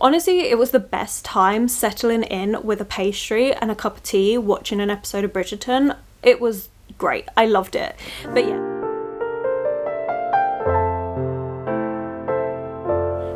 Honestly, it was the best time settling in with a pastry and a cup of tea watching an episode of Bridgerton. It was great. I loved it. But yeah.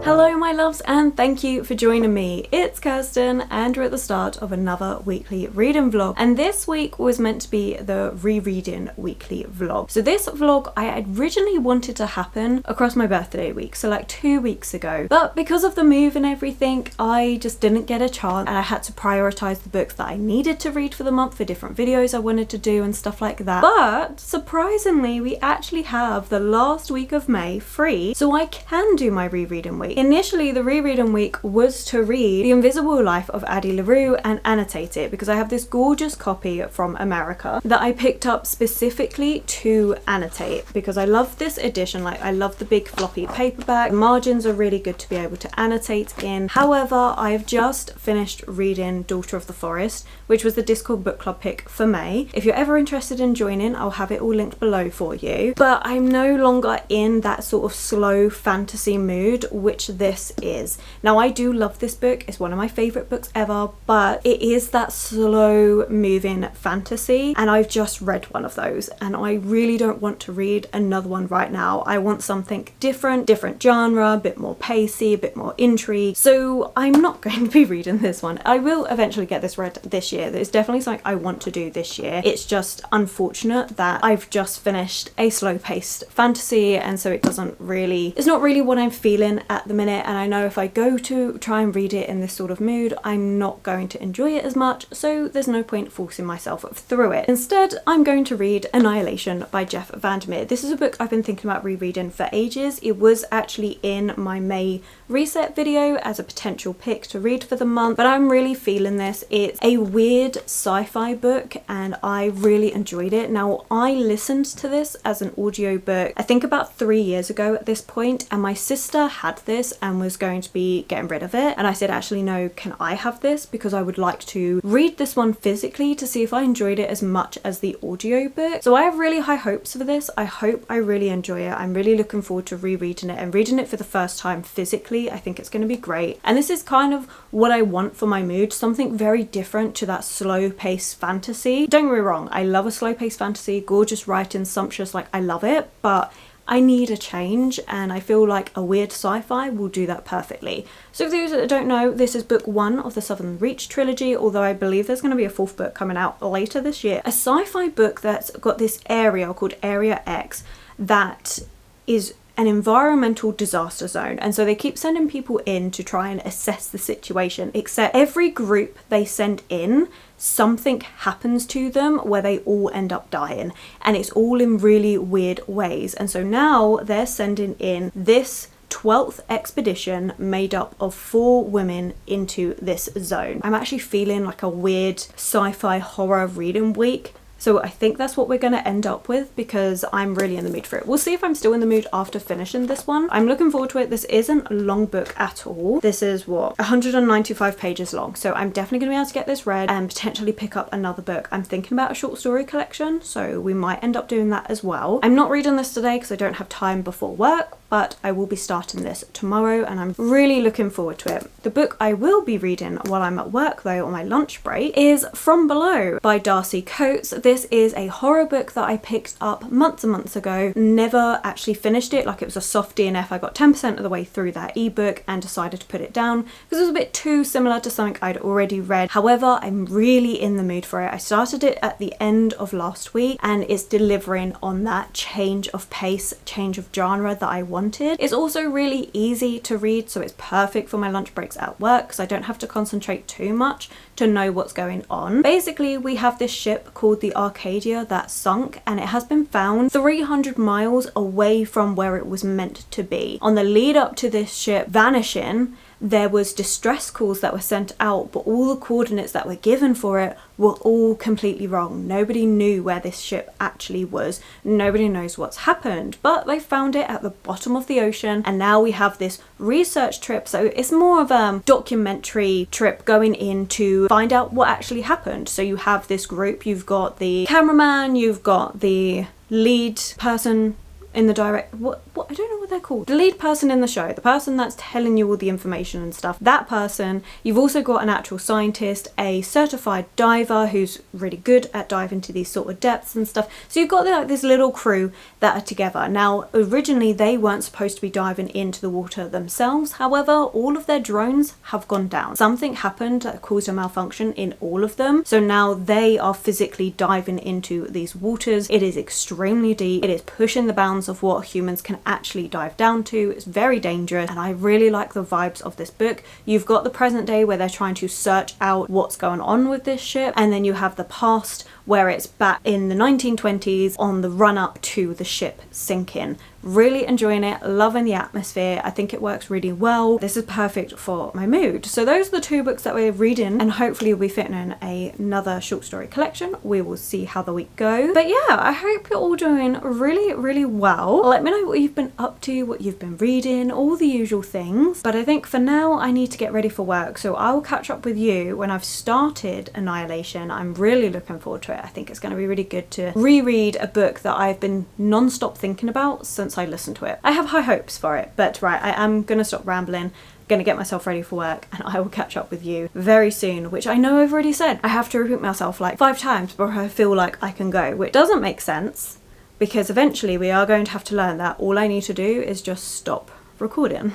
Hello my loves, and thank you for joining me. It's Kirsten and we're at the start of another weekly reading vlog, and this week was meant to be the rereading weekly vlog. So this vlog I originally wanted to happen across my birthday week, so like 2 weeks ago, but because of the move and everything I just didn't get a chance, and I had to prioritize the books that I needed to read for the month for different videos I wanted to do and stuff like that. But surprisingly we actually have the last week of May free, so I can do my rereading week. Initially, the rereading week was to read The Invisible Life of Addie LaRue and annotate it, because I have this gorgeous copy from America that I picked up specifically to annotate, because I love this edition. Like, I love the big floppy paperback. The margins are really good to be able to annotate in. However, I've just finished reading Daughter of the Forest, which was the Discord book club pick for May. If you're ever interested in joining, I'll have it all linked below for you. But I'm no longer in that sort of slow fantasy mood, which this is. Now, I do love this book. It's one of my favorite books ever, but it is that slow moving fantasy, and I've just read one of those and I really don't want to read another one right now. I want something different genre, a bit more pacey, a bit more intrigue. So I'm not going to be reading this one. I will eventually get this read this year. It's definitely something I want to do this year. It's just unfortunate that I've just finished a slow paced fantasy, and so it's not really what I'm feeling at the minute, and I know if I go to try and read it in this sort of mood I'm not going to enjoy it as much, so there's no point forcing myself through it. Instead, I'm going to read Annihilation by Jeff Vandermeer. This is a book I've been thinking about rereading for ages. It was actually in my May reset video as a potential pick to read for the month, but I'm really feeling this. It's a weird sci-fi book and I really enjoyed it. Now, I listened to this as an audiobook I think about 3 years ago at this point, and my sister had this and was going to be getting rid of it, and I said, actually no, can I have this, because I would like to read this one physically to see if I enjoyed it as much as the audiobook. So I have really high hopes for this. I hope I really enjoy it. I'm really looking forward to rereading it and reading it for the first time physically. I think it's going to be great, and this is kind of what I want for my mood, something very different to that slow paced fantasy. Don't get me wrong, I love a slow paced fantasy, gorgeous writing, sumptuous, like I love it, but I need a change, and I feel like a weird sci-fi will do that perfectly. So for those that don't know, this is book 1 of the Southern Reach trilogy, although I believe there's going to be a 4th book coming out later this year. A sci-fi book that's got this area called Area X that is an environmental disaster zone, and so they keep sending people in to try and assess the situation, except every group they send in, something happens to them where they all end up dying, and it's all in really weird ways. And so now they're sending in this 12th expedition made up of 4 women into this zone. I'm actually feeling like a weird sci-fi horror reading week. So I think that's what we're going to end up with, because I'm really in the mood for it. We'll see if I'm still in the mood after finishing this one. I'm looking forward to it. This isn't a long book at all. This is what, 195 pages long. So I'm definitely going to be able to get this read and potentially pick up another book. I'm thinking about a short story collection, so we might end up doing that as well. I'm not reading this today because I don't have time before work, but I will be starting this tomorrow and I'm really looking forward to it. The book I will be reading while I'm at work though, on my lunch break, is From Below by Darcy Coates. This is a horror book that I picked up months and months ago, never actually finished it. Like, it was a soft DNF. I got 10% of the way through that ebook and decided to put it down because it was a bit too similar to something I'd already read. However, I'm really in the mood for it. I started it at the end of last week and it's delivering on that change of pace, change of genre that I wanted. It's also really easy to read, so it's perfect for my lunch breaks at work because I don't have to concentrate too much to know what's going on. Basically, we have this ship called the Arcadia that sunk, and it has been found 300 miles away from where it was meant to be. On the lead up to this ship vanishing, there was distress calls that were sent out, but all the coordinates that were given for it were all completely wrong. Nobody knew where this ship actually was. Nobody knows what's happened, but they found it at the bottom of the ocean, and now we have this research trip. So it's more of a documentary trip going in to find out what actually happened. So you have this group, you've got the cameraman, you've got the lead person in the direct, what I don't know what they're called. The lead person in the show, the person that's telling you all the information and stuff, that person. You've also got an actual scientist, a certified diver who's really good at diving to these sort of depths and stuff. So you've got like this little crew that are together. Now, originally they weren't supposed to be diving into the water themselves. However, all of their drones have gone down. Something happened that caused a malfunction in all of them. So now they are physically diving into these waters. It is extremely deep. It is pushing the bounds of what humans can actually dive down to. It's very dangerous, and I really like the vibes of this book. You've got the present day where they're trying to search out what's going on with this ship, and then you have the past where it's back in the 1920s on the run up to the ship sinking. Really enjoying it, loving the atmosphere. I think it works really well. This is perfect for my mood. So those are the two books that we're reading, and hopefully we'll be fitting in another short story collection. We will see how the week goes. But yeah, I hope you're all doing really, really well. Let me know what you've been up to, what you've been reading, all the usual things. But I think for now I need to get ready for work, so I will catch up with you when I've started Annihilation. I'm really looking forward to it. I think it's going to be really good to reread a book that I've been non-stop thinking about since I listened to it. I have high hopes for it, but right, I am going to stop rambling, going to get myself ready for work, and I will catch up with you very soon, which I know I've already said. I have to repeat myself like 5 times before I feel like I can go, which doesn't make sense because eventually we are going to have to learn that all I need to do is just stop recording.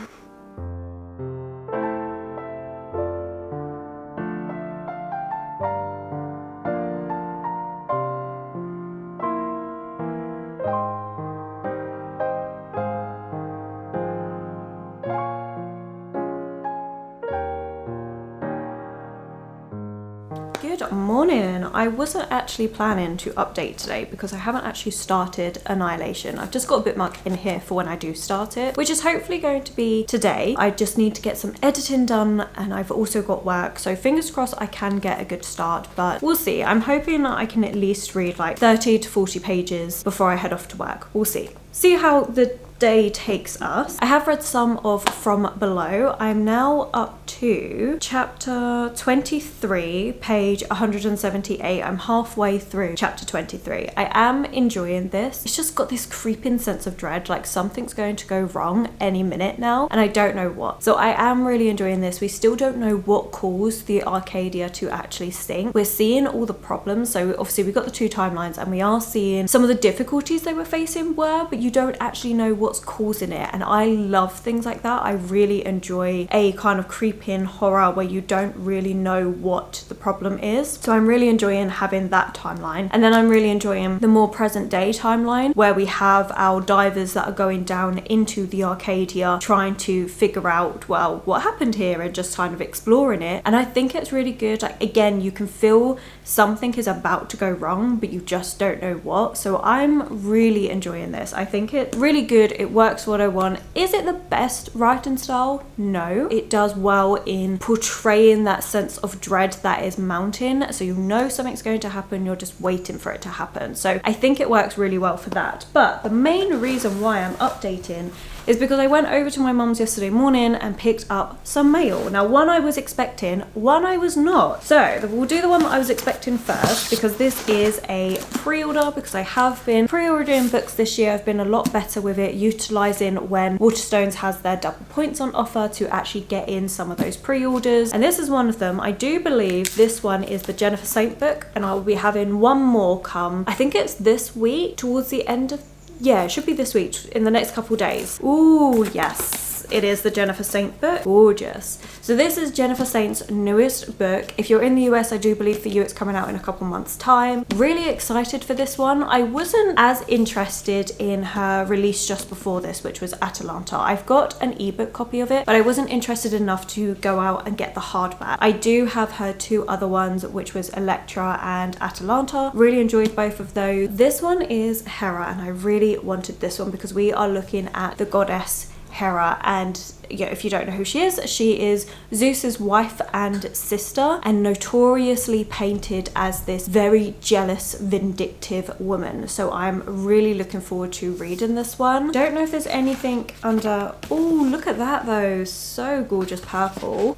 Good morning. I wasn't actually planning to update today because I haven't actually started Annihilation. I've just got a bookmark in here for when I do start it, which is hopefully going to be today. I just need to get some editing done, and I've also got work, so fingers crossed I can get a good start, but we'll see. I'm hoping that I can at least read like 30 to 40 pages before I head off to work. We'll see. See how the day takes us. I have read some of From Below. I'm now up to chapter 23, page 178. I'm halfway through chapter 23. I am enjoying this. It's just got this creeping sense of dread, like something's going to go wrong any minute now, and I don't know what. So I am really enjoying this. We still don't know what caused the Arcadia to actually sink. We're seeing all the problems. So obviously we've got the 2 timelines, and we are seeing some of the difficulties they were facing but you don't actually know what's causing it, and I love things like that. I really enjoy a kind of creeping horror where you don't really know what the problem is. So I'm really enjoying having that timeline, and then I'm really enjoying the more present day timeline where we have our divers that are going down into the Arcadia trying to figure out, well, what happened here, and just kind of exploring it. And I think it's really good. Like, again, you can feel something is about to go wrong, but you just don't know what. So I'm really enjoying this. I think it's really good. It works what I want. Is it the best writing style? No. It does well in portraying that sense of dread that is mounting. So you know something's going to happen. You're just waiting for it to happen. So I think it works really well for that. But the main reason why I'm updating is because I went over to my mum's yesterday morning and picked up some mail. Now, one I was expecting, one I was not. So we'll do the one that I was expecting first, because this is a pre-order, because I have been pre-ordering books this year. I've been a lot better with it, utilising when Waterstones has their double points on offer to actually get in some of those pre-orders. And this is one of them. I do believe this one is the Jennifer Saint book, and I'll be having one more come, I think it's this week, towards the end of, yeah, it should be this week, in the next couple days. Ooh, yes. It is the Jennifer Saint book. Gorgeous. So this is Jennifer Saint's newest book. If you're in the US, I do believe for you it's coming out in a couple months time. Really excited for this one. I wasn't as interested in her release just before this, which was Atalanta. I've got an ebook copy of it, but I wasn't interested enough to go out and get the hardback. I do have her 2 other ones, which was Electra and Atalanta. Really enjoyed both of those. This one is Hera, and I really wanted this one because we are looking at the goddess Hera, and if you don't know who she is Zeus's wife and sister, and notoriously painted as this very jealous, vindictive woman. So I'm really looking forward to reading this one. Don't know if there's anything under... Oh, look at that though, so gorgeous purple.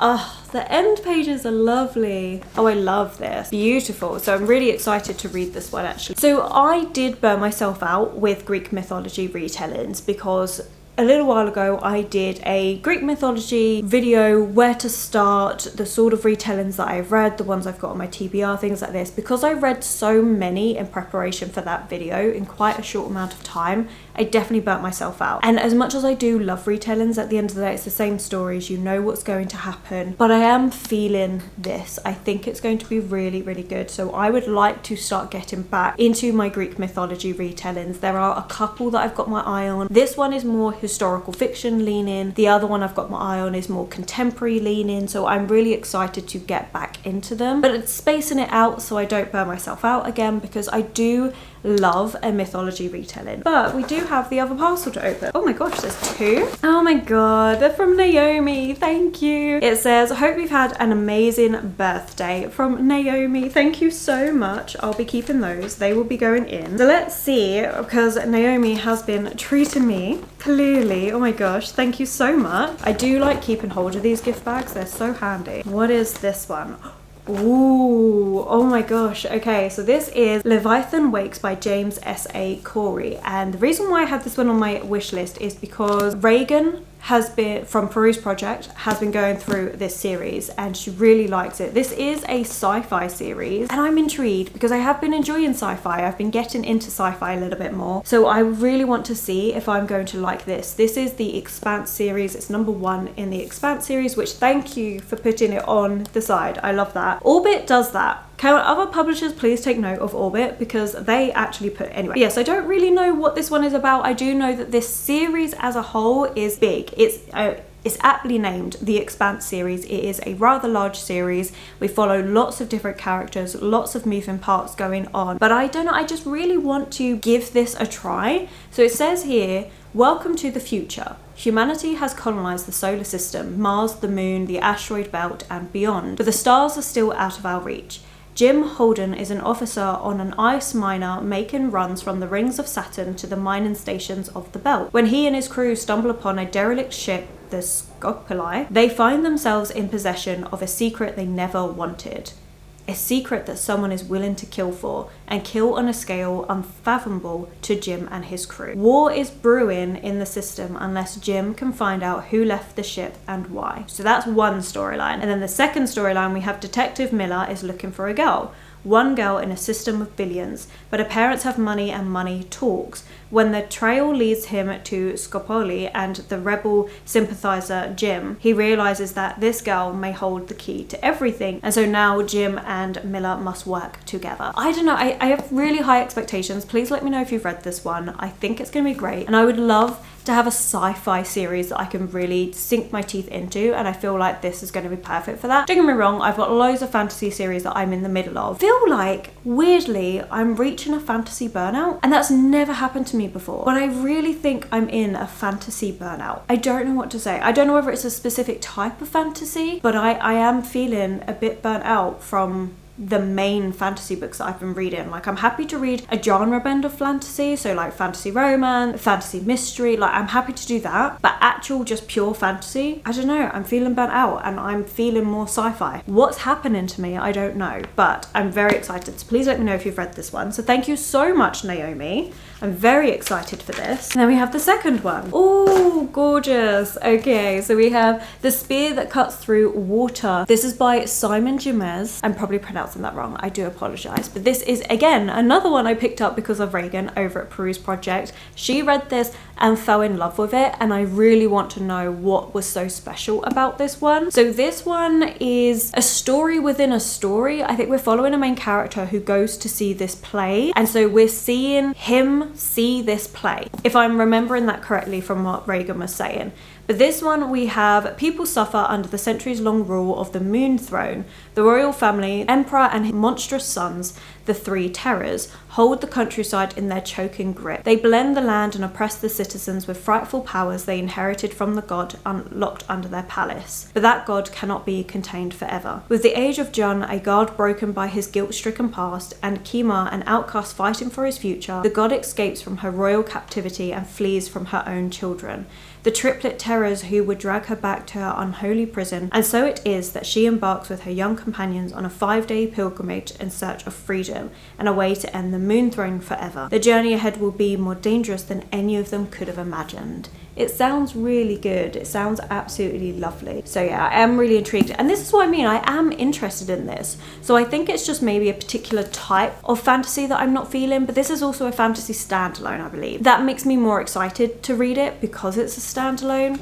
The end pages are lovely. Oh, I love this. Beautiful. So I'm really excited to read this one actually. So I did burn myself out with Greek mythology retellings because a little while ago I did a Greek mythology video, where to start, the sort of retellings that I've read, the ones I've got on my TBR, things like this. Because I read so many in preparation for that video in quite a short amount of time, I definitely burnt myself out. And as much as I do love retellings, at the end of the day it's the same stories, you know what's going to happen. But I am feeling this. I think it's going to be really, really good. So I would like to start getting back into my Greek mythology retellings. There are a couple that I've got my eye on. This one is more historical fiction leaning. The other one I've got my eye on is more contemporary leaning. So I'm really excited to get back into them. But it's spacing it out so I don't burn myself out again, because I do love a mythology retelling. But we do have the other parcel to open. Oh my gosh, there's two. Oh my god, they're from Naomi. Thank you. It says, hope you've had an amazing birthday, from Naomi. Thank you so much. I'll be keeping those. They will be going in. So let's see, because Naomi has been treating me clearly. Oh my gosh, thank you so much. I do like keeping hold of these gift bags. They're so handy. What is this one? Ooh, oh my gosh. Okay, so this is Leviathan Wakes by James S.A. Corey. And the reason why I had this one on my wish list is because Reagan has been, from Peruse Project, has been going through this series and she really likes it. This is a sci-fi series and I'm intrigued because I have been enjoying sci-fi. I've been getting into sci-fi a little bit more. So I really want to see if I'm going to like this. This is the Expanse series. It's #1 in the Expanse series, which thank you for putting it on the side. I love that. Orbit does that. Can other publishers please take note of Orbit, because they actually put... Anyway, yes, I don't really know what this one is about. I do know that this series as a whole is big. It's aptly named the Expanse series. It is a rather large series. We follow lots of different characters, lots of moving parts going on. But I don't know, I just really want to give this a try. So it says here, welcome to the future. Humanity has colonized the solar system, Mars, the moon, the asteroid belt, and beyond. But the stars are still out of our reach. Jim Holden is an officer on an ice miner making runs from the rings of Saturn to the mining stations of the belt. When he and his crew stumble upon a derelict ship, the Scopoli, they find themselves in possession of a secret they never wanted. A secret that someone is willing to kill for, and kill on a scale unfathomable to Jim and his crew. War is brewing in the system unless Jim can find out who left the ship and why. So that's one storyline. And then the second storyline, we have Detective Miller is looking for a girl. One girl in a system of billions, but her parents have money and money talks. When the trail leads him to Scopoli and the rebel sympathizer Jim, he realizes that this girl may hold the key to everything. And so now Jim and Miller must work together. I don't know, I have really high expectations. Please let me know if you've read this one. I think it's going to be great. And I would love to have a sci-fi series that I can really sink my teeth into, and I feel like this is going to be perfect for that. Don't get me wrong, I've got loads of fantasy series that I'm in the middle of. I feel like, weirdly, I'm reaching a fantasy burnout, and that's never happened to me before. But I really think I'm in a fantasy burnout. I don't know what to say. I don't know whether it's a specific type of fantasy, but I am feeling a bit burnt out from the main fantasy books that I've been reading. Like, I'm happy to read a genre bend of fantasy, so like fantasy romance, fantasy mystery, like I'm happy to do that, but actual just pure fantasy, I don't know, I'm feeling burnt out and I'm feeling more sci-fi. What's happening to me, I don't know, but I'm very excited. So please let me know if you've read this one. So thank you so much, Naomi. I'm very excited for this. And then we have the second one. Oh, gorgeous. Okay, so we have The Spear That Cuts Through Water. This is by Simon Jemez. I'm probably pronouncing that wrong. I do apologize. But this is, again, another one I picked up because of Reagan over at Peruse Project. She read this and fell in love with it, and I really want to know what was so special about this one. So this one is a story within a story. I think we're following a main character who goes to see this play, and so we're seeing him see this play, if I'm remembering that correctly from what Reagan was saying. But this one we have people suffer under the centuries-long rule of the Moon Throne. The royal family, emperor and his monstrous sons, the Three Terrors, hold the countryside in their choking grip. They blend the land and oppress the citizens with frightful powers they inherited from the god locked under their palace. But that god cannot be contained forever. With the age of Jun, a guard broken by his guilt-stricken past, and Kima, an outcast fighting for his future, the god escapes from her royal captivity and flees from her own children, the triplet terrors who would drag her back to her unholy prison. And so it is that she embarks with her young companions on a 5-day pilgrimage in search of freedom and a way to end the Moon Throne forever. The journey ahead will be more dangerous than any of them could have imagined. It sounds really good. It sounds absolutely lovely. So yeah, I am really intrigued. And this is what I mean, I am interested in this. So I think it's just maybe a particular type of fantasy that I'm not feeling, but this is also a fantasy standalone, I believe. That makes me more excited to read it because it's a standalone.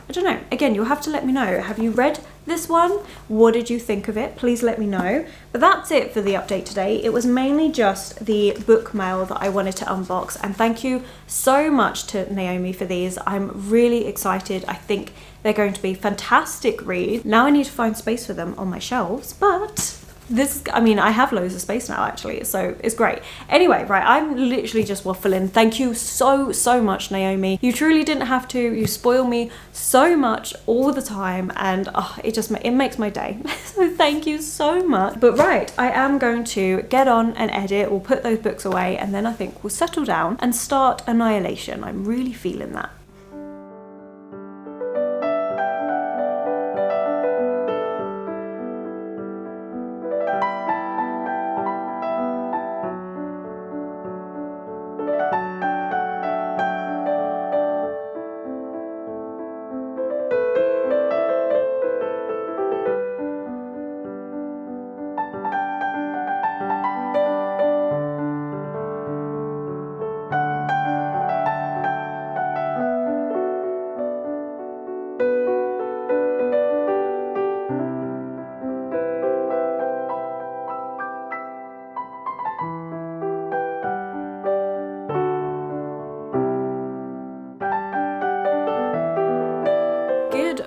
I don't know. Again, you'll have to let me know. Have you read this one? What did you think of it? Please let me know. But that's it for the update today. It was mainly just the book mail that I wanted to unbox, and thank you so much to Naomi for these. I'm really excited. I think they're going to be fantastic reads. Now I need to find space for them on my shelves, but this, I mean, I have loads of space now actually, so it's great. Anyway, right, I'm literally just waffling. Thank you so much, Naomi. You truly didn't have to. You spoil me so much all the time, and it makes my day. So thank you so much. But right, I am going to get on and edit. We'll put those books away, and then I think we'll settle down and start Annihilation. I'm really feeling that.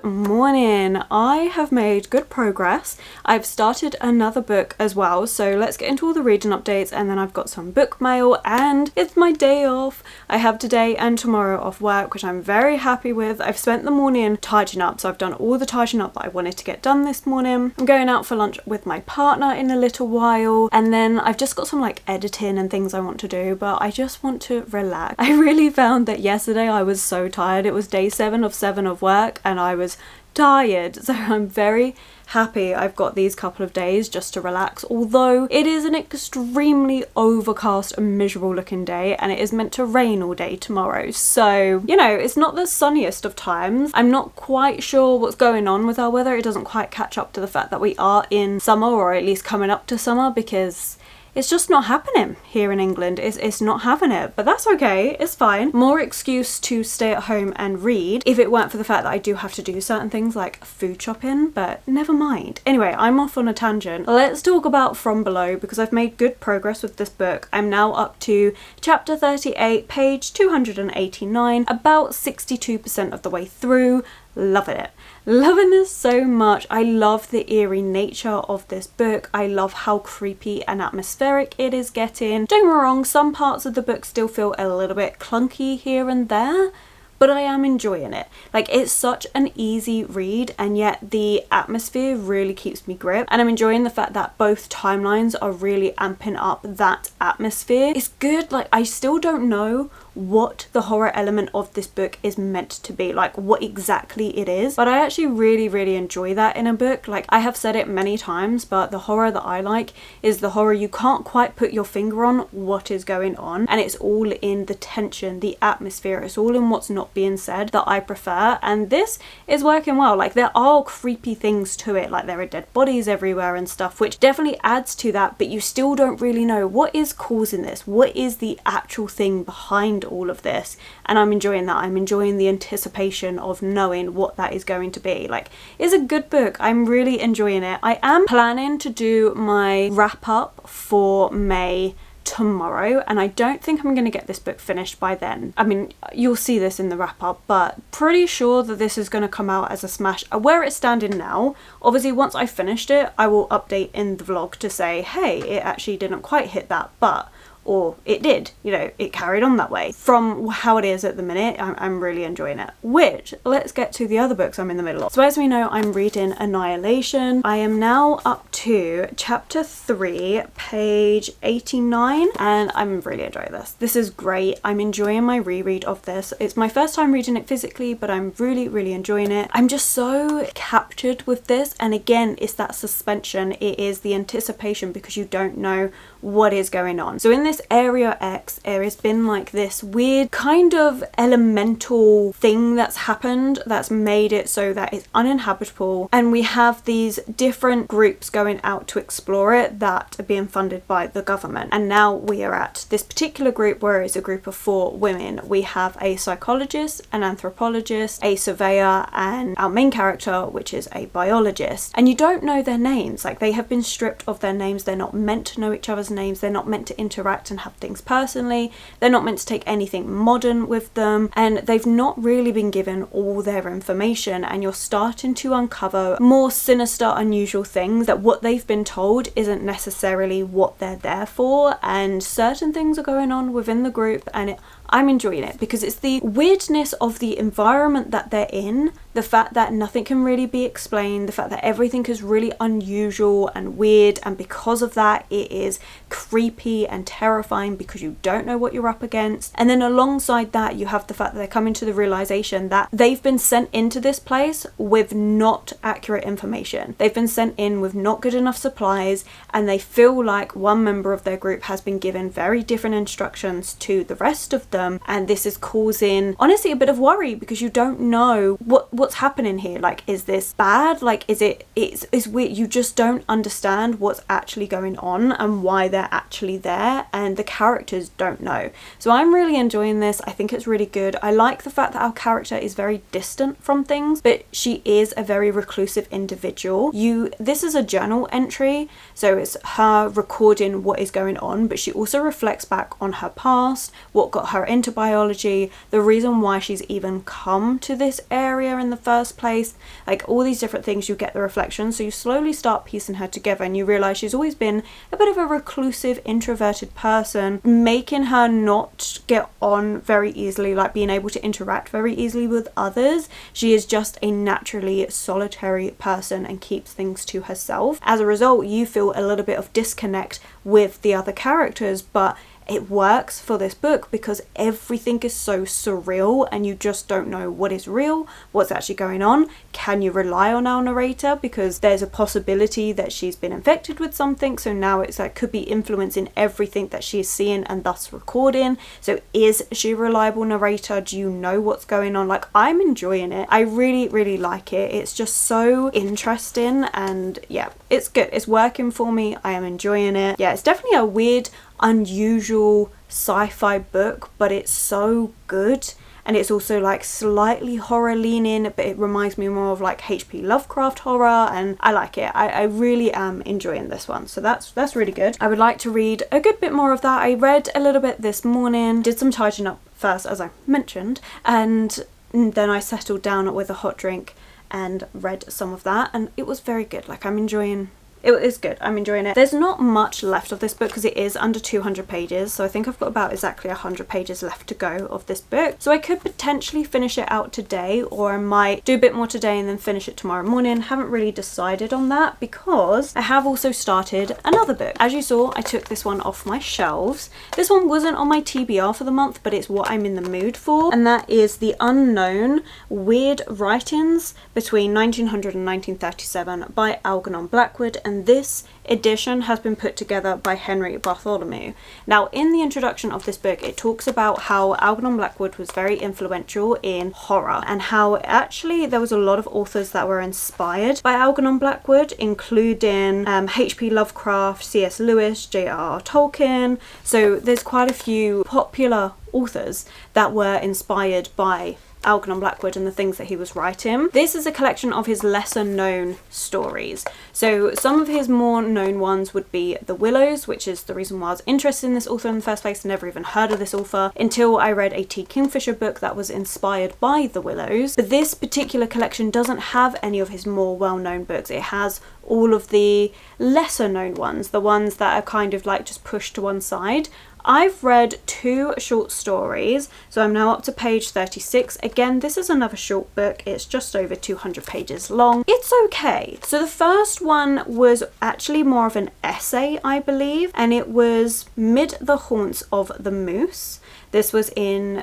Morning. I have made good progress. I've started another book as well, so let's get into all the reading updates, and then I've got some book mail, and it's my day off. I have today and tomorrow off work, which I'm very happy with. I've spent the morning tidying up, so I've done all the tidying up that I wanted to get done this morning. I'm going out for lunch with my partner in a little while, and then I've just got some like editing and things I want to do, but I just want to relax. I really found that yesterday I was so tired. It was day 7 of work, and I was tired, so I'm very happy I've got these couple of days just to relax, although it is an extremely overcast and miserable looking day, and it is meant to rain all day tomorrow, so you know, it's not the sunniest of times. I'm not quite sure what's going on with our weather. It doesn't quite catch up to the fact that we are in summer, or at least coming up to summer, because it's just not happening here in England. It's not having it, but that's okay, it's fine. More excuse to stay at home and read if it weren't for the fact that I do have to do certain things like food shopping, but never mind. Anyway, I'm off on a tangent. Let's talk about From Below, because I've made good progress with this book. I'm now up to chapter 38, page 289, about 62% of the way through. Loving it. Loving this so much. I love the eerie nature of this book. I love how creepy and atmospheric it is getting. Don't get me wrong, some parts of the book still feel a little bit clunky here and there, but I am enjoying it. Like, it's such an easy read, and yet the atmosphere really keeps me gripped, and I'm enjoying the fact that both timelines are really amping up that atmosphere. It's good. Like, I still don't know what the horror element of this book is meant to be, like what exactly it is, but I actually really enjoy that in a book. Like, I have said it many times, but the horror that I like is the horror you can't quite put your finger on what is going on, and it's all in the tension, the atmosphere, it's all in what's not being said that I prefer, and this is working well. Like, there are creepy things to it, like there are dead bodies everywhere and stuff, which definitely adds to that, but you still don't really know what is causing this, what is the actual thing behind all of this, and I'm enjoying that. I'm enjoying the anticipation of knowing what that is going to be. Like, it's a good book. I'm really enjoying it. I am planning to do my wrap up for May tomorrow, and I don't think I'm going to get this book finished by then. I mean, you'll see this in the wrap up, but pretty sure that this is going to come out as a smash. Where it's standing now, obviously once I finished it, I will update in the vlog to say, hey, it actually didn't quite hit that, but or it did, you know, it carried on that way. From how it is at the minute, I'm really enjoying it. Which, let's get to the other books I'm in the middle of. So as we know, I'm reading Annihilation. I am now up to chapter 3, page 89, and I'm really enjoying this. This is great. I'm enjoying my reread of this. It's my first time reading it physically, but I'm really enjoying it. I'm just so captured with this, and again, it's that suspension. It is the anticipation because you don't know what is going on. So in this area X, there has been like this weird kind of elemental thing that's happened that's made it so that it's uninhabitable, and we have these different groups going out to explore it that are being funded by the government. And now we are at this particular group where it's a group of 4 women. We have a psychologist, an anthropologist, a surveyor, and our main character, which is a biologist. And you don't know their names. Like, they have been stripped of their names. They're not meant to know each other's names. They're not meant to interact and have things personally. They're not meant to take anything modern with them, and they've not really been given all their information, and you're starting to uncover more sinister, unusual things, that what they've been told isn't necessarily what they're there for, and certain things are going on within the group, and I'm enjoying it because it's the weirdness of the environment that they're in, the fact that nothing can really be explained, the fact that everything is really unusual and weird, and because of that it is creepy and terrifying because you don't know what you're up against. And then alongside that you have the fact that they're coming to the realization that they've been sent into this place with not accurate information. They've been sent in with not good enough supplies, and they feel like one member of their group has been given very different instructions to the rest of them, and this is causing honestly a bit of worry because you don't know what's happening here. Like, is this bad? Like, it's weird. You just don't understand what's actually going on and why they're actually there, and the characters don't know. So I'm really enjoying this. I think it's really good. I like the fact that our character is very distant from things, but she is a very reclusive individual. This is a journal entry, so it's her recording what is going on, but she also reflects back on her past, what got her into biology, the reason why she's even come to this area in the first place, like all these different things. You get the reflection, so you slowly start piecing her together, and you realize she's always been a bit of a reclusive, introverted person, making her not get on very easily, like being able to interact very easily with others. She is just a naturally solitary person and keeps things to herself. As a result, you feel a little bit of disconnect with the other characters, but it works for this book because everything is so surreal and you just don't know what is real, what's actually going on. Can you rely on our narrator? Because there's a possibility that she's been infected with something, so now it's like could be influencing everything that she's seeing and thus recording. So is she a reliable narrator? Do you know what's going on? Like, I'm enjoying it. I really like it. It's just so interesting, and yeah, it's good. It's working for me. I am enjoying it. Yeah, it's definitely a weird, unusual sci-fi book, but it's so good. And it's also like slightly horror leaning, but it reminds me more of like H.P. Lovecraft horror, and I like it. I really am enjoying this one, so that's really good. I would like to read a good bit more of that. I read a little bit this morning, did some tidying up first as I mentioned, and then I settled down with a hot drink and read some of that, and it was very good. Like, I'm enjoying it. Is good. I'm enjoying it. There's not much left of this book because it is under 200 pages, so I think I've got about exactly 100 pages left to go of this book. So I could potentially finish it out today, or I might do a bit more today and then finish it tomorrow morning. Haven't really decided on that because I have also started another book. As you saw, I took this one off my shelves. This one wasn't on my TBR for the month, but it's what I'm in the mood for, and that is The Unknown: Weird Writings Between 1900 and 1937 by Algernon Blackwood, and this edition has been put together by Henry Bartholomew. Now, in the introduction of this book, it talks about how Algernon Blackwood was very influential in horror, and how actually there was a lot of authors that were inspired by Algernon Blackwood, including H.P. Lovecraft, C.S. Lewis, J.R.R. Tolkien. So there's quite a few popular authors that were inspired by Algernon Blackwood and the things that he was writing. This is a collection of his lesser known stories. So some of his more known ones would be The Willows, which is the reason why I was interested in this author in the first place. I never even heard of this author until I read a T. Kingfisher book that was inspired by The Willows. But this particular collection doesn't have any of his more well-known books. It has all of the lesser known ones, the ones that are kind of like just pushed to one side. I've read 2 short stories, so I'm now up to page 36. Again, this is another short book. It's just over 200 pages long. It's okay. So the first one was actually more of an essay, I believe, and it was Mid the Haunts of the Moose. This was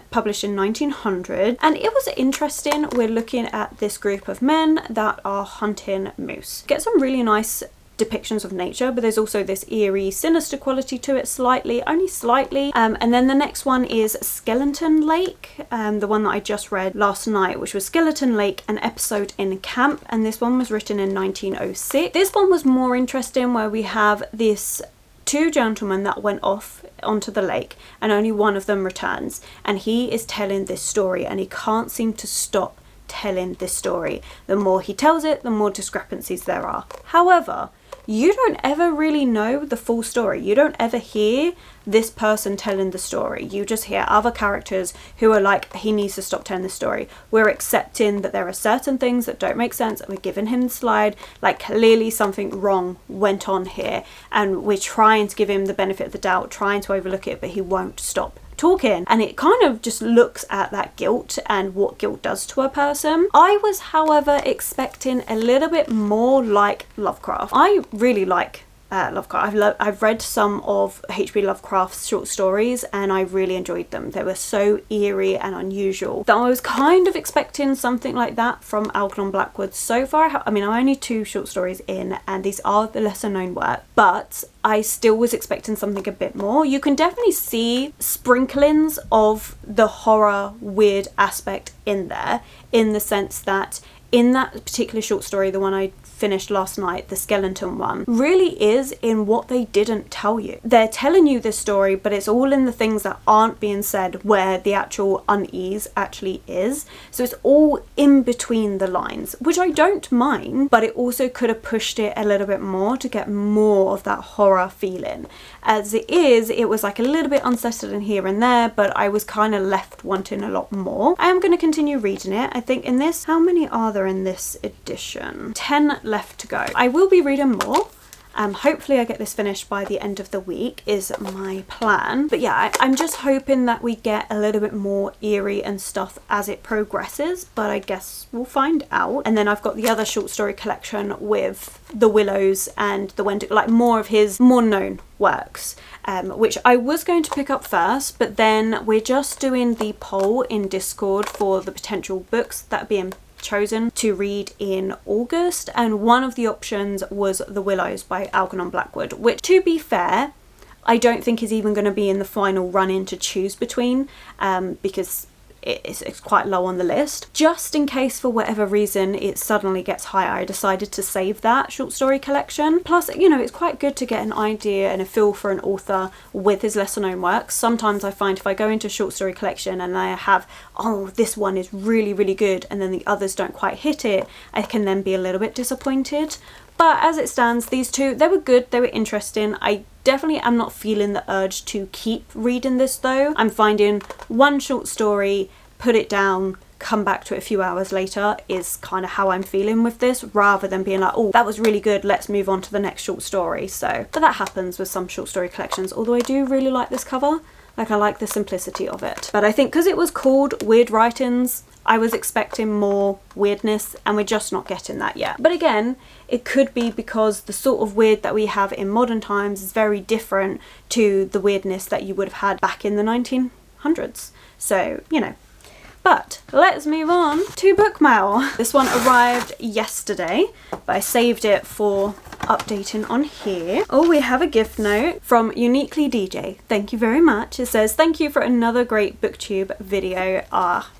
published in 1900, and it was interesting. We're looking at this group of men that are hunting moose. Get some really nice depictions of nature, but there's also this eerie, sinister quality to it, only slightly. And then the next one is Skeleton Lake, the one that I just read last night, which was Skeleton Lake, an episode in camp, and this one was written in 1906. This one was more interesting, where we have this 2 gentlemen that went off onto the lake and only one of them returns, and he is telling this story and he can't seem to stop telling this story. The more he tells it, the more discrepancies there are. However, you don't ever really know the full story. You don't ever hear this person telling the story. You just hear other characters who are like, he needs to stop telling the story. We're accepting that there are certain things that don't make sense, and we're giving him the slide, like clearly something wrong went on here, and we're trying to give him the benefit of the doubt, trying to overlook it, but he won't stop talking. And it kind of just looks at that guilt and what guilt does to a person. I was, however, expecting a little bit more like Lovecraft. I really like Lovecraft. I've read some of H.P. Lovecraft's short stories and I really enjoyed them. They were so eerie and unusual that I was kind of expecting something like that from Algernon Blackwood. So far, I mean, I'm only 2 short stories in and these are the lesser known work, but I still was expecting something a bit more. You can definitely see sprinklings of the horror weird aspect in there, in the sense that in that particular short story, the one I finished last night, the skeleton one, really is in what they didn't tell you. They're telling you this story, but it's all in the things that aren't being said where the actual unease actually is. So it's all in between the lines, which I don't mind, but it also could have pushed it a little bit more to get more of that horror feeling. As it is, it was like a little bit unsettling here and there, but I was kind of left wanting a lot more. I am going to continue reading it. I think in this, how many are there in this edition? 10 left to go. I will be reading more. Hopefully I get this finished by the end of the week is my plan. But yeah, I'm just hoping that we get a little bit more eerie and stuff as it progresses, but I guess we'll find out. And then I've got the other short story collection with The Willows and the Wendigo, like more of his more known works, which I was going to pick up first, but then we're just doing the poll in Discord for the potential books that are being chosen to read in August, and one of the options was The Willows by Algernon Blackwood, which, to be fair, I don't think is even going to be in the final run-in to choose between, because it's quite low on the list. Just in case for whatever reason it suddenly gets higher, I decided to save that short story collection. Plus, you know, it's quite good to get an idea and a feel for an author with his lesser known works. Sometimes I find if I go into a short story collection and I have, oh, this one is really, really good, and then the others don't quite hit it, I can then be a little bit disappointed. But as it stands, these 2, they were good, they were interesting. I definitely am not feeling the urge to keep reading this though. I'm finding one short story, put it down, come back to it a few hours later is kind of how I'm feeling with this, rather than being like, oh, that was really good, let's move on to the next short story. So, but that happens with some short story collections, although I do really like this cover. Like, I like the simplicity of it. But I think because it was called Weird Writings, I was expecting more weirdness, and we're just not getting that yet. But again, it could be because the sort of weird that we have in modern times is very different to the weirdness that you would have had back in the 1900s. So, you know. But let's move on to book mail. This one arrived yesterday, but I saved it for updating on here. Oh, we have a gift note from Uniquely DJ. Thank you very much. It says, thank you for another great booktube video.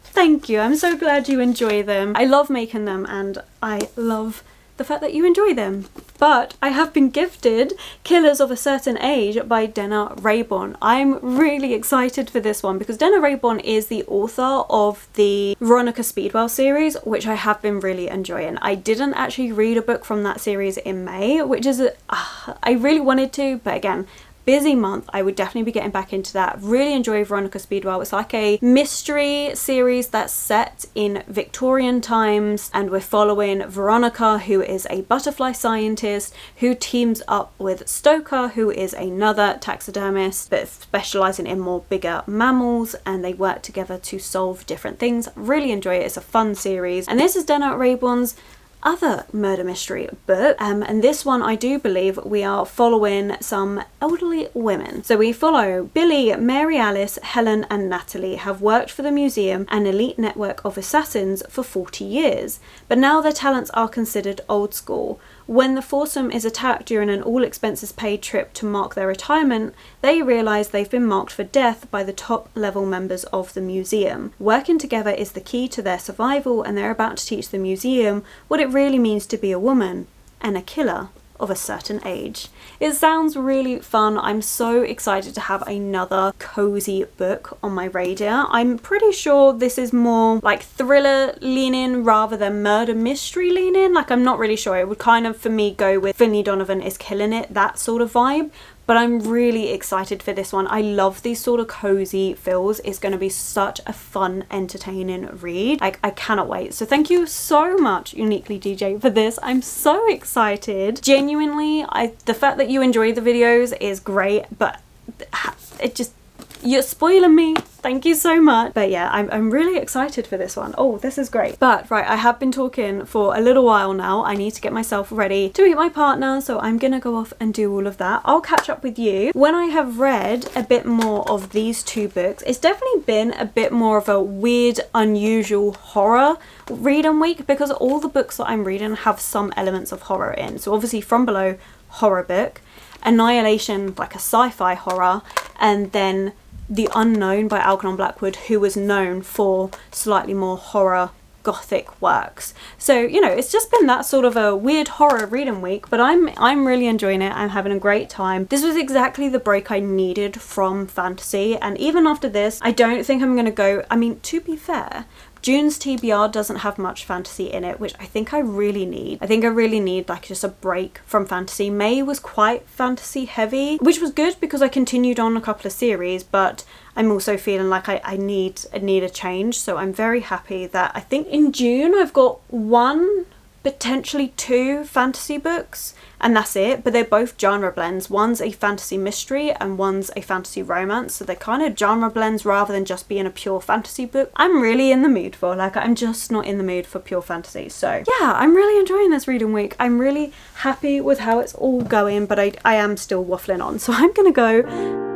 Thank you. I'm so glad you enjoy them. I love making them and I love the fact that you enjoy them. but I have been gifted Killers of a Certain Age by Denna Rayborn. I'm really excited for this one because Denna Rayborn is the author of the Veronica Speedwell series, which I have been really enjoying. I didn't actually read a book from that series in May, which is I really wanted to, but again, busy month. I would definitely be getting back into that. Really enjoy Veronica Speedwell. It's like a mystery series that's set in Victorian times, and we're following Veronica, who is a butterfly scientist who teams up with Stoker, who is another taxidermist but specializing in more bigger mammals, and they work together to solve different things. Really enjoy it. It's a fun series, and this is Denna Rayborn's other murder mystery book, and this one I do believe we are following some elderly women. So we follow Billy, Mary Alice, Helen and Natalie have worked for the museum and elite network of assassins for 40 years, but now their talents are considered old school. When the foursome is attacked during an all expenses paid trip to mark their retirement, they realise they've been marked for death by the top level members of the museum. Working together is the key to their survival, and they're about to teach the museum what it really means to be a woman and a killer of a certain age. It sounds really fun. I'm so excited to have another cozy book on my radar. I'm pretty sure this is more like thriller leaning rather than murder mystery leaning. Like, I'm not really sure. It would kind of, for me, go with Finley Donovan is killing it, that sort of vibe. But I'm really excited for this one. I love these sort of cozy feels. It's going to be such a fun, entertaining read. Like, I cannot wait. So thank you so much, Uniquely DJ, for this. I'm so excited. Genuinely, the fact that you enjoy the videos is great, but it just, you're spoiling me. Thank you so much. But yeah, I'm really excited for this one. Oh, this is great. But right, I have been talking for a little while now. I need to get myself ready to meet my partner, so I'm gonna go off and do all of that. I'll catch up with you when I have read a bit more of these two books. It's definitely been a bit more of a weird, unusual horror reading week because all the books that I'm reading have some elements of horror in. So obviously From Below, horror book, Annihilation, like a sci-fi horror, and then The Unknown by Algernon Blackwood, who was known for slightly more horror gothic works. So, you know, it's just been that sort of a weird horror reading week, but I'm really enjoying it. I'm having a great time. This was exactly the break I needed from fantasy, and even after this, I don't think I'm gonna go, I mean, to be fair, June's TBR doesn't have much fantasy in it, which I think I really need. I think I really need like just a break from fantasy. May was quite fantasy heavy, which was good because I continued on a couple of series, but I'm also feeling like I need a change. So I'm very happy that I think in June I've got one, potentially two fantasy books, and that's it, but they're both genre blends. One's a fantasy mystery and one's a fantasy romance, so they're kind of genre blends rather than just being a pure fantasy book. I'm really in the mood for, like, I'm just not in the mood for pure fantasy. So yeah, I'm really enjoying this reading week. I'm really happy with how it's all going, but I am still waffling on, so I'm gonna go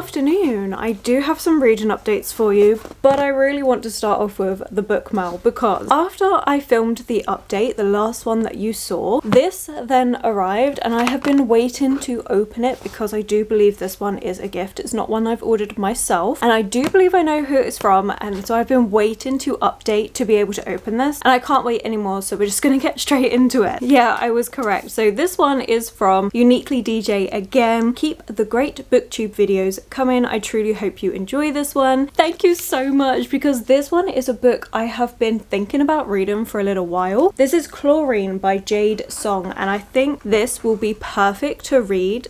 afternoon. I do have some reading updates for you, but I really want to start off with the book mail because after I filmed the update, the last one that you saw, this then arrived and I have been waiting to open it because I do believe this one is a gift. It's not one I've ordered myself, and I do believe I know who it's from, and so I've been waiting to update to be able to open this, and I can't wait anymore, so we're just gonna get straight into it. Yeah, I was correct. So this one is from Uniquely DJ again. Keep the great booktube videos coming. I truly hope you enjoy this one. Thank you so much, because this one is a book I have been thinking about reading for a little while. This is Chlorine by Jade Song, and I think this will be perfect to read.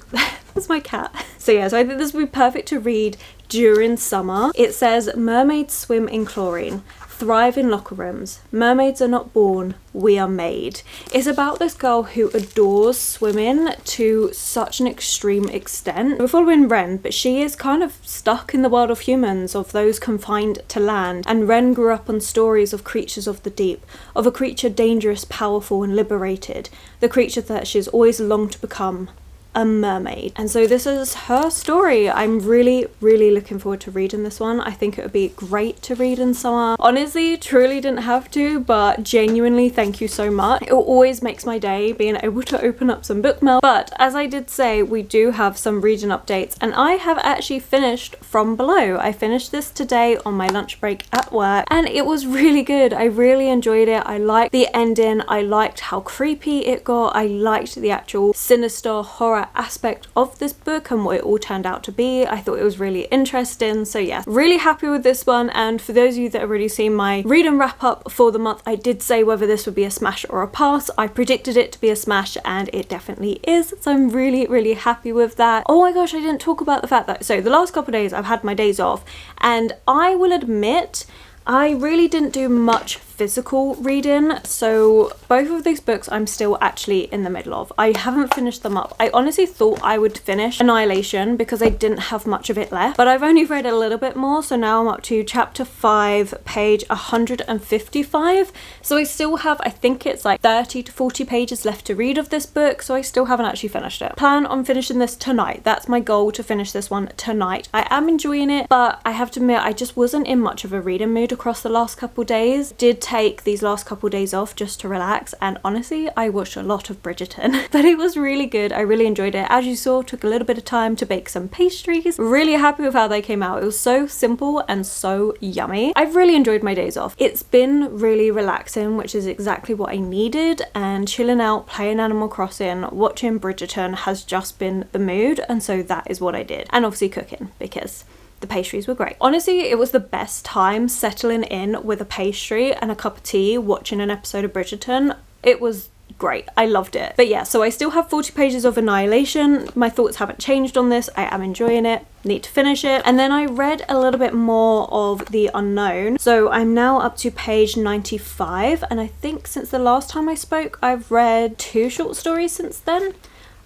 That's my cat. So yeah, so I think this will be perfect to read during summer. It says, mermaids swim in chlorine, thrive in locker rooms. Mermaids are not born, we are made. It's about this girl who adores swimming to such an extreme extent. We're following Ren, but she is kind of stuck in the world of humans, of those confined to land. And Ren grew up on stories of creatures of the deep, of a creature dangerous, powerful and liberated. The creature that she's always longed to become. A mermaid. And so this is her story. I'm really looking forward to reading this one. I think it would be great to read in summer. Honestly, truly didn't have to, but genuinely thank you so much. It always makes my day being able to open up some book mail. But as I did say, we do have some reading updates, and I have actually finished From Below. I finished this today on my lunch break at work, and it was really good. I really enjoyed it. I liked the ending. I liked how creepy it got. I liked the actual sinister horror aspect of this book and what it all turned out to be. I thought it was really interesting. So yeah, really happy with this one. And for those of you that have already seen my read and wrap up for the month, I did say whether this would be a smash or a pass. I predicted it to be a smash, and it definitely is. So I'm really happy with that. Oh my gosh, I didn't talk about the fact that, so the last couple of days I've had my days off, and I will admit I really didn't do much physical reading, so both of these books I'm still actually in the middle of. I haven't finished them up. I honestly thought I would finish Annihilation because I didn't have much of it left, but I've only read a little bit more, so now I'm up to chapter 5, page 155. So I still have, I think it's like 30 to 40 pages left to read of this book, so I still haven't actually finished it. Plan on finishing this tonight. That's my goal, to finish this one tonight. I am enjoying it, but I have to admit I just wasn't in much of a reading mood across the last couple days. Did take these last couple days off just to relax, and honestly I watched a lot of Bridgerton. But it was really good. I really enjoyed it. As you saw, took a little bit of time to bake some pastries. Really happy with how they came out. It was so simple and so yummy. I've really enjoyed my days off. It's been really relaxing, which is exactly what I needed, and chilling out, playing Animal Crossing, watching Bridgerton has just been the mood, and so that is what I did. And obviously cooking, because the pastries were great. Honestly, it was the best time settling in with a pastry and a cup of tea, watching an episode of Bridgerton. It was great. I loved it. But yeah, so I still have 40 pages of Annihilation. My thoughts haven't changed on this. I am enjoying it. Need to finish it. And then I read a little bit more of The Unknown. So I'm now up to page 95, and I think since the last time I spoke, I've read 2 short stories since then.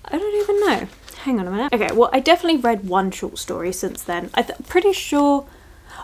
I don't even know. Hang on a minute. Okay, well, I definitely read 1 short story since then. I'm pretty sure.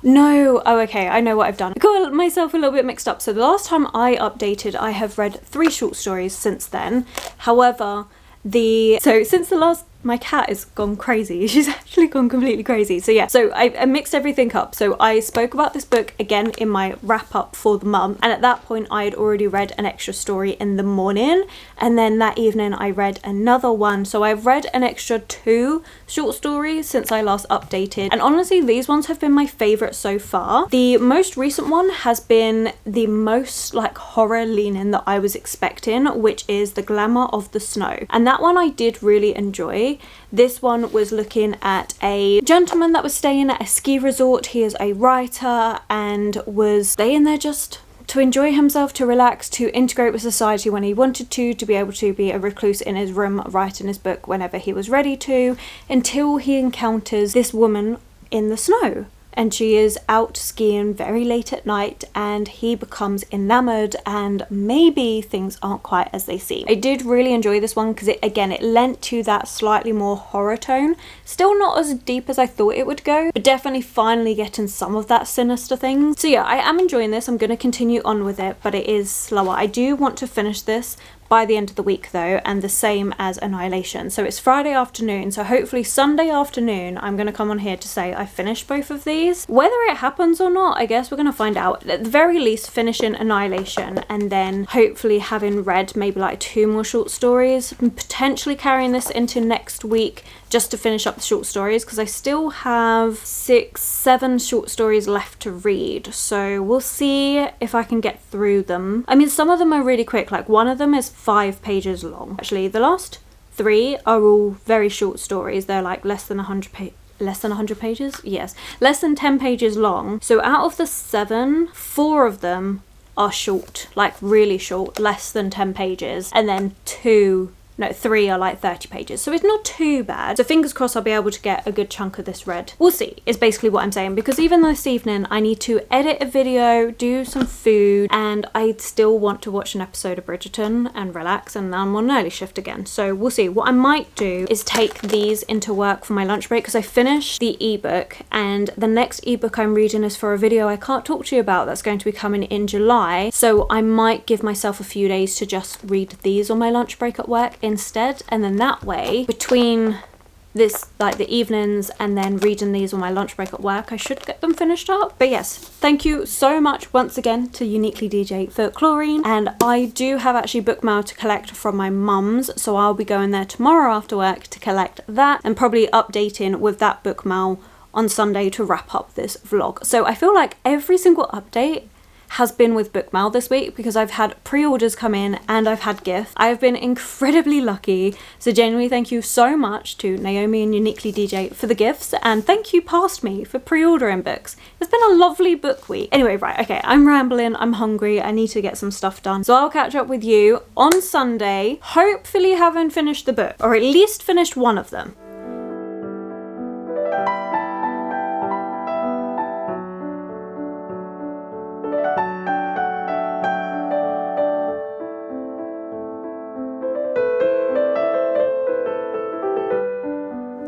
No. Oh, okay. I know what I've done. I got myself a little bit mixed up. So the last time I updated, I have read 3 short stories since then. However, since the last, my cat has gone crazy. She's actually gone completely crazy. So yeah, so I mixed everything up. So I spoke about this book again in my wrap up for the month, and at that point I had already read an extra story in the morning, and then that evening I read another one. So I've read an extra 2 short stories since I last updated, and honestly these ones have been my favorite so far. The most recent one has been the most like horror leaning that I was expecting, which is The Glamour of the Snow, and that one I did really enjoy. This one was looking at a gentleman that was staying at a ski resort. He is a writer and was staying there just to enjoy himself, to relax, to integrate with society when he wanted to be able to be a recluse in his room writing his book whenever he was ready to, until he encounters this woman in the snow. And she is out skiing very late at night, and he becomes enamored, and maybe things aren't quite as they seem. I did really enjoy this one because it lent to that slightly more horror tone. Still not as deep as I thought it would go, but definitely finally getting some of that sinister things. So yeah, I am enjoying this. I'm going to continue on with it, but it is slower. I do want to finish this by the end of the week though, and the same as Annihilation. So it's Friday afternoon, so hopefully Sunday afternoon I'm going to come on here to say I finished both of these. Whether it happens or not, I guess we're going to find out. At the very least, finishing Annihilation, and then hopefully having read maybe like 2 more short stories, and potentially carrying this into next week just to finish up the short stories, because I still have 6-7 short stories left to read, so we'll see if I can get through them. I mean, some of them are really quick, like one of them is 5 pages long. Actually, the last 3 are all very short stories. They're like less than 100 pages? Yes, less than 10 pages long. So out of the 7, 4 of them are short, like really short, less than 10 pages, and then 3 are like 30 pages, so it's not too bad. So fingers crossed I'll be able to get a good chunk of this read. We'll see, is basically what I'm saying, because even this evening I need to edit a video, do some food, and I still want to watch an episode of Bridgerton and relax, and I'm on an early shift again, so we'll see. What I might do is take these into work for my lunch break, because I finished the ebook, and the next ebook I'm reading is for a video I can't talk to you about that's going to be coming in July, so I might give myself a few days to just read these on my lunch break at work instead, and then that way, between this, like the evenings and then reading these on my lunch break at work, I should get them finished up. But yes, thank you so much once again to Uniquely DJ for Chlorine, and I do have actually book mail to collect from my mum's, so I'll be going there tomorrow after work to collect that, and probably updating with that book mail on Sunday to wrap up this vlog. So I feel like every single update has been with book mail this week, because I've had pre-orders come in and I've had gifts. I have been incredibly lucky, so genuinely thank you so much to Naomi and Uniquely DJ for the gifts, and thank you past me for pre-ordering books. It's been a lovely book week. Anyway, right, okay, I'm rambling, I'm hungry, I need to get some stuff done, so I'll catch up with you on Sunday, hopefully having finished the book, or at least finished one of them.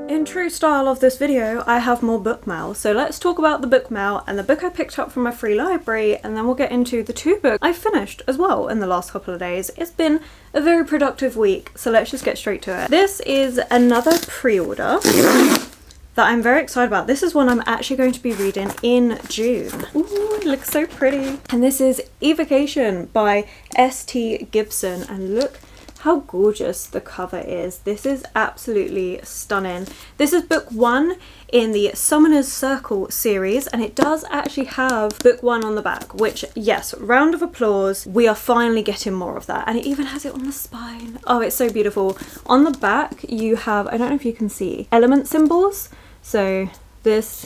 In true style of this video, I have more book mail, so let's talk about the book mail and the book I picked up from my free library, and then we'll get into the 2 books I finished as well in the last couple of days. It's been a very productive week, so let's just get straight to it. This is another pre-order that I'm very excited about. This is one I'm actually going to be reading in June. Ooh, it looks so pretty. And this is Evocation by S.T. Gibson, and look how gorgeous the cover is. This is absolutely stunning. This is book 1 in the Summoner's Circle series, and it does actually have book 1 on the back, which, yes, round of applause, we are finally getting more of that. And it even has it on the spine. Oh, it's so beautiful. On the back you have, I don't know if you can see, element symbols. So this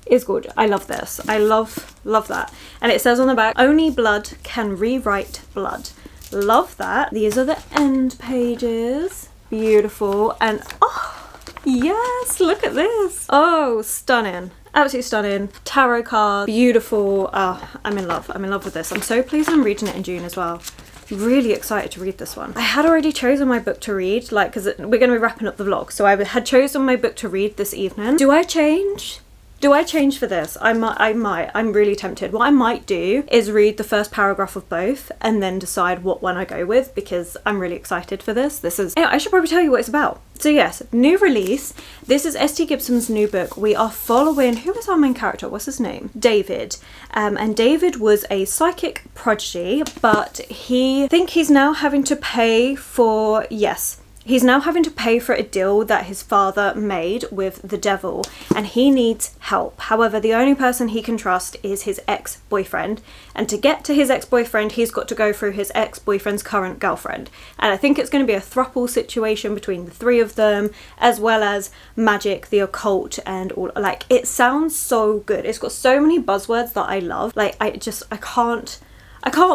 is gorgeous. I love this. I love that. And it says on the back, only blood can rewrite blood. Love that. These are the end pages. Beautiful. And oh yes, look at this. Oh, stunning. Absolutely stunning. Tarot card. Beautiful. Oh, I'm in love. I'm in love with this. I'm so pleased I'm reading it in June as well. Really excited to read this one. I had already chosen my book to read, like, because we're going to be wrapping up the vlog, so I had chosen my book to read this evening. Do I change? Do I change for this? I might. I'm really tempted. What I might do is read the first paragraph of both and then decide what one I go with, because I'm really excited for this. Anyway, I should probably tell you what it's about. So yes, new release. This is S.T. Gibson's new book. We are following, who is our main character? What's his name? David. And David was a psychic prodigy, but he's now having to pay for, yes, he's now having to pay for a deal that his father made with the devil, and he needs help. However, the only person he can trust is his ex-boyfriend, and to get to his ex-boyfriend, he's got to go through his ex-boyfriend's current girlfriend. And I think it's going to be a throuple situation between the 3 of them, as well as magic, the occult, and all. Like, it sounds so good. It's got so many buzzwords that I love. Like, I can't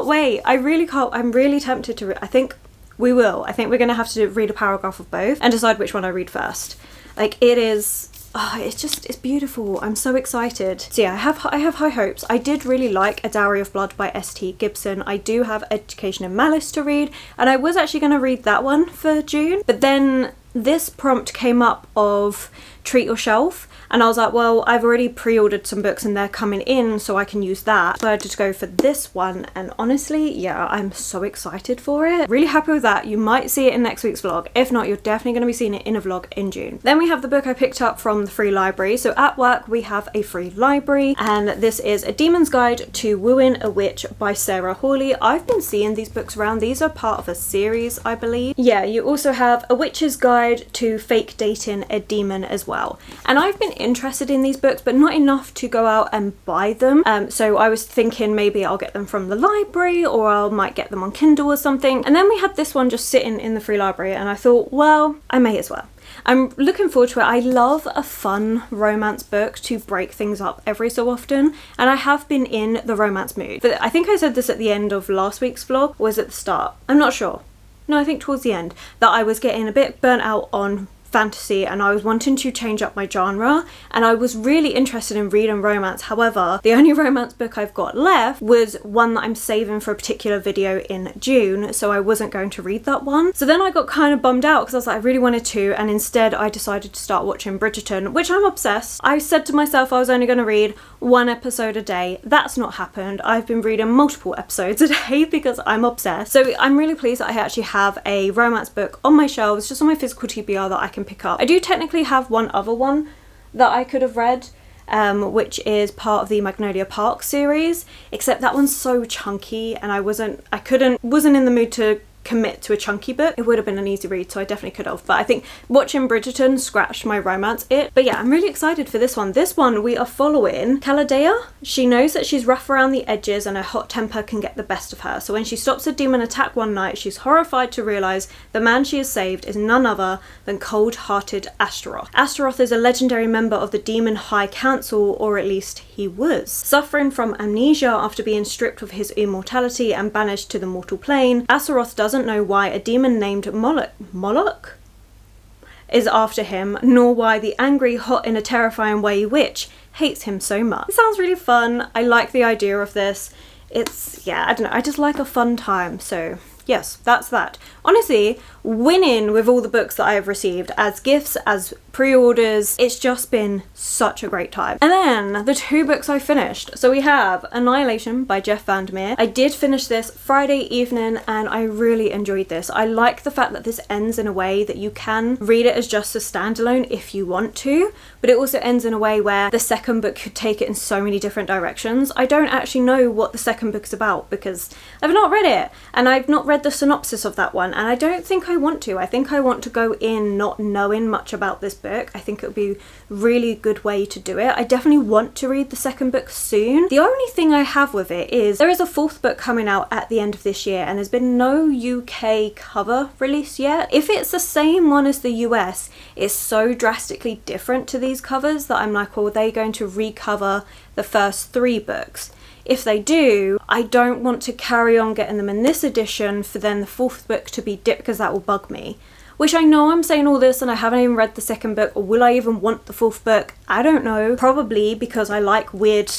wait. I really can't. I'm really tempted to read. I think we're going to have to read a paragraph of both and decide which one I read first. Like, it is, oh, it's beautiful. I'm so excited. So yeah, I have high hopes. I did really like A Dowry of Blood by S.T. Gibson. I do have Education in Malice to read, and I was actually going to read that one for June, but then this prompt came up of treat your shelf, and I was like, well, I've already pre-ordered some books and they're coming in, so I can use that. So I decided to go for this one, and honestly, yeah, I'm so excited for it. Really happy with that. You might see it in next week's vlog. If not, you're definitely going to be seeing it in a vlog in June. Then we have the book I picked up from the free library. So at work we have a free library, and this is A Demon's Guide to Wooing a Witch by Sarah Hawley. I've been seeing these books around. These are part of a series, I believe. Yeah, you also have A Witch's Guide to Fake Dating a Demon as well. And I've been interested in these books, but not enough to go out and buy them. So I was thinking maybe I'll get them from the library, or I might get them on Kindle or something. And then we had this one just sitting in the free library, and I thought, well, I may as well. I'm looking forward to it. I love a fun romance book to break things up every so often, and I have been in the romance mood. But I think I said this at the end of last week's vlog, or was it the start? I'm not sure. No, I think towards the end, that I was getting a bit burnt out on fantasy and I was wanting to change up my genre, and I was really interested in reading romance. However, the only romance book I've got left was one that I'm saving for a particular video in June, so I wasn't going to read that one. So then I got kind of bummed out because I was like, I really wanted to, and instead I decided to start watching Bridgerton, which I'm obsessed. I said to myself I was only going to read one episode a day. That's not happened. I've been reading multiple episodes a day because I'm obsessed. So I'm really pleased that I actually have a romance book on my shelves, just on my physical TBR, that I can pick up. I do technically have one other one that I could have read, which is part of the Magnolia Park series, except that one's so chunky and I wasn't in the mood to commit to a chunky book. It would have been an easy read, so I definitely could have, but I think watching Bridgerton scratched my romance itch. But yeah, I'm really excited for this one. This one we are following Calladea. She knows that she's rough around the edges and her hot temper can get the best of her, so when she stops a demon attack one night, she's horrified to realise the man she has saved is none other than cold-hearted Astaroth. Astaroth is a legendary member of the Demon High Council, or at least he was. Suffering from amnesia after being stripped of his immortality and banished to the mortal plane, Astaroth doesn't know why a demon named Moloch is after him, nor why the angry, hot in a terrifying way witch hates him so much. It sounds really fun. I like the idea of this. It's, yeah, I don't know, I just like a fun time, so yes, that's that. Honestly, winning with all the books that I have received as gifts, as pre-orders, it's just been such a great time. And then the two books I finished. So we have Annihilation by Jeff Vandermeer. I did finish this Friday evening and I really enjoyed this. I like the fact that this ends in a way that you can read it as just a standalone if you want to, but it also ends in a way where the second book could take it in so many different directions. I don't actually know what the second book is about because I've not read it, and I've not read the synopsis of that one, and I don't think I want to. I think I want to go in not knowing much about this book. I think it would be a really good way to do it. I definitely want to read the second book soon. The only thing I have with it is there is a fourth book coming out at the end of this year, and there's been no UK cover release yet. If it's the same one as the US, it's so drastically different to these covers that I'm like, well, are they going to recover the first three books? If they do, I don't want to carry on getting them in this edition for then the fourth book to be dipped, because that will bug me. Which I know I'm saying all this and I haven't even read the second book, or will I even want the fourth book? I don't know. Probably because I like weird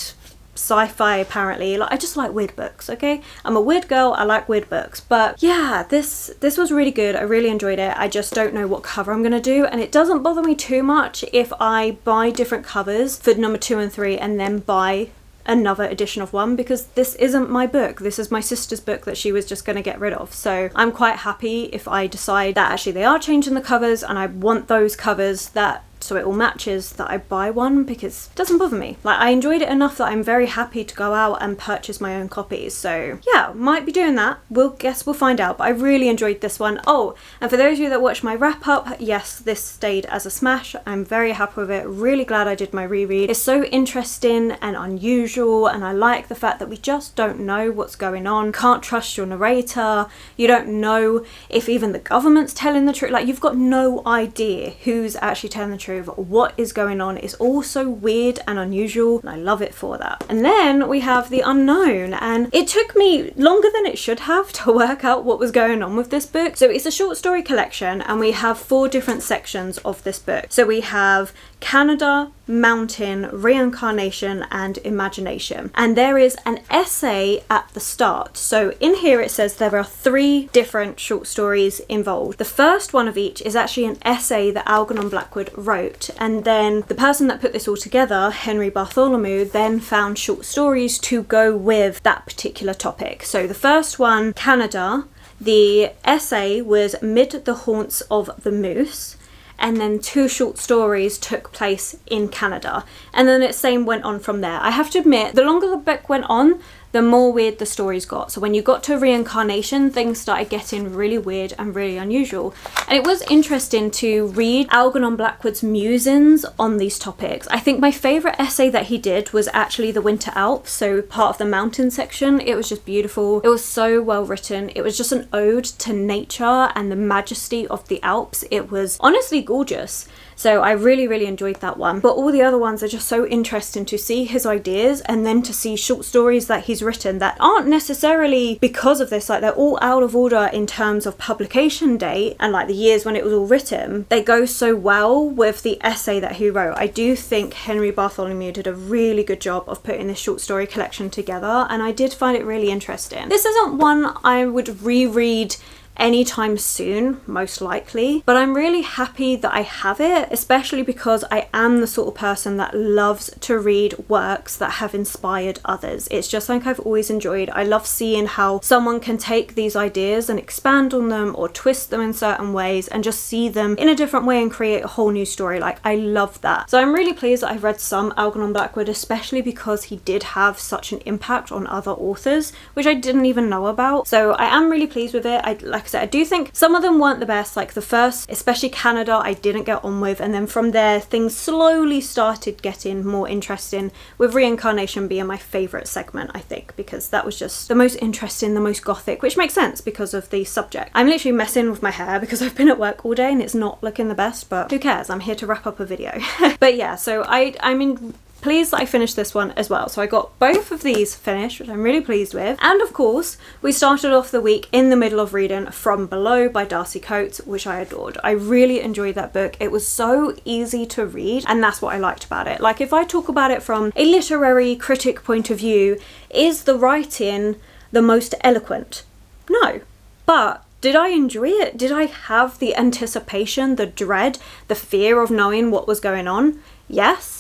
sci-fi apparently. Like, I just like weird books, okay? I'm a weird girl, I like weird books. But yeah, this was really good. I really enjoyed it. I just don't know what cover I'm gonna do, and it doesn't bother me too much if I buy different covers for number 2 and 3 and then buy another edition of one, because this isn't my book. This is my sister's book that she was just going to get rid of. So I'm quite happy if I decide that actually they are changing the covers and I want those covers, that so it all matches, that I buy one, because it doesn't bother me. Like, I enjoyed it enough that I'm very happy to go out and purchase my own copies. So yeah, might be doing that. We'll find out, but I really enjoyed this one. Oh, and for those of you that watched my wrap up, yes, this stayed as a smash. I'm very happy with it. Really glad I did my reread. It's so interesting and unusual, and I like the fact that we just don't know what's going on. Can't trust your narrator. You don't know if even the government's telling the truth. Like, you've got no idea who's actually telling the truth, what is going on. It's all so weird and unusual, and I love it for that. And then we have The Unknown, and it took me longer than it should have to work out what was going on with this book. So it's a short story collection, and we have 4 different sections of this book. So we have Canada, mountain, reincarnation, and imagination. And there is an essay at the start. So in here it says there are 3 different short stories involved. The first one of each is actually an essay that Algernon Blackwood wrote, and then the person that put this all together, Henry Bartholomew, then found short stories to go with that particular topic. So the first one, Canada, the essay was Mid the Haunts of the Moose, and then 2 short stories took place in Canada. And then it same went on from there. I have to admit, the longer the book went on, the more weird the stories got. So when you got to reincarnation, things started getting really weird and really unusual. And it was interesting to read Algernon Blackwood's musings on these topics. I think my favourite essay that he did was actually the Winter Alps, so part of the mountain section. It was just beautiful. It was so well written. It was just an ode to nature and the majesty of the Alps. It was honestly gorgeous. So I really, really enjoyed that one. But all the other ones are just so interesting to see his ideas, and then to see short stories that he's written that aren't necessarily because of this, like they're all out of order in terms of publication date and like the years when it was all written. They go so well with the essay that he wrote. I do think Henry Bartholomew did a really good job of putting this short story collection together, and I did find it really interesting. This isn't one I would reread anytime soon, most likely, but I'm really happy that I have it, especially because I am the sort of person that loves to read works that have inspired others. It's just like I've always enjoyed. I love seeing how someone can take these ideas and expand on them or twist them in certain ways and just see them in a different way and create a whole new story. Like, I love that. So I'm really pleased that I've read some Algernon Blackwood, especially because he did have such an impact on other authors, which I didn't even know about. So I am really pleased with it. Like I said, I do think some of them weren't the best. Like the first, especially Canada, I didn't get on with, and then from there things slowly started getting more interesting, with reincarnation being my favourite segment, I think, because that was just the most interesting, the most gothic, which makes sense because of the subject. I'm literally messing with my hair because I've been at work all day and it's not looking the best, but who cares, I'm here to wrap up a video. But yeah, so I'm pleased that I finished this one as well. So I got both of these finished, which I'm really pleased with. And of course, we started off the week in the middle of reading From Below by Darcy Coates, which I adored. I really enjoyed that book. It was so easy to read, and that's what I liked about it. Like, if I talk about it from a literary critic point of view, is the writing the most eloquent? No. But did I enjoy it? Did I have the anticipation, the dread, the fear of knowing what was going on? Yes.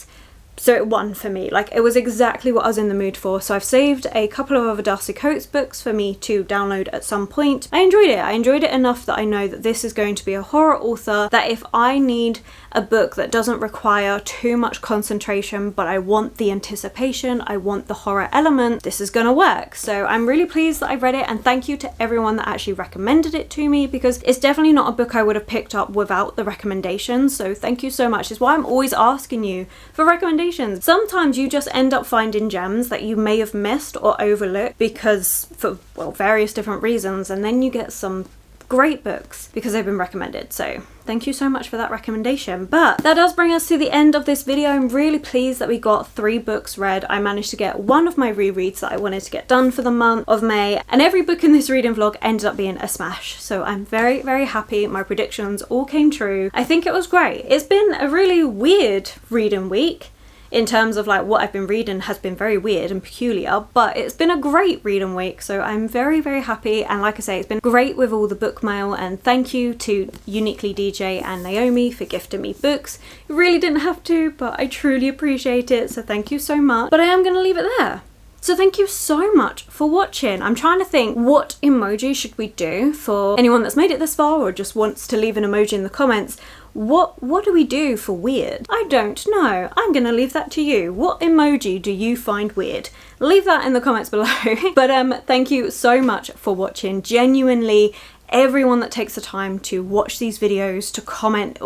So it won for me. Like, it was exactly what I was in the mood for. So I've saved a couple of other Darcy Coates books for me to download at some point. I enjoyed it. I enjoyed it enough that I know that this is going to be a horror author that if I need a book that doesn't require too much concentration, but I want the anticipation, I want the horror element, this is gonna work. So I'm really pleased that I read it, and thank you to everyone that actually recommended it to me, because it's definitely not a book I would have picked up without the recommendations. So thank you so much. It's why I'm always asking you for recommendations. Sometimes you just end up finding gems that you may have missed or overlooked because for, well, various different reasons, and then you get some great books because they've been recommended. So thank you so much for that recommendation. But that does bring us to the end of this video. I'm really pleased that we got 3 books read. I managed to get one of my rereads that I wanted to get done for the month of May, and every book in this reading vlog ended up being a smash. So I'm very, very happy. My predictions all came true. I think it was great. It's been a really weird reading week. In terms of like what I've been reading has been very weird and peculiar, but it's been a great reading week, so I'm very, very happy. And like I say, it's been great with all the book mail, and thank you to Uniquely DJ and Naomi for gifting me books. You really didn't have to, but I truly appreciate it, so thank you so much. But I am going to leave it there. So thank you so much for watching. I'm trying to think, what emoji should we do for anyone that's made it this far or just wants to leave an emoji in the comments. What do we do for weird? I don't know. I'm gonna leave that to you. What emoji do you find weird? Leave that in the comments below. But thank you so much for watching. Genuinely, everyone that takes the time to watch these videos, to comment,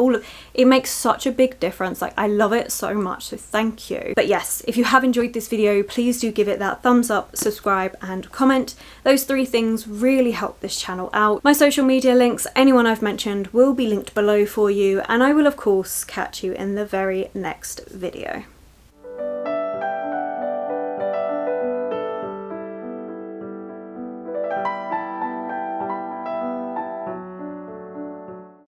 it makes such a big difference. Like, I love it so much, so thank you. But yes, if you have enjoyed this video, please do give it that thumbs up, subscribe and comment. Those 3 things really help this channel out. My social media links, anyone I've mentioned, will be linked below for you, and I will of course catch you in the very next video.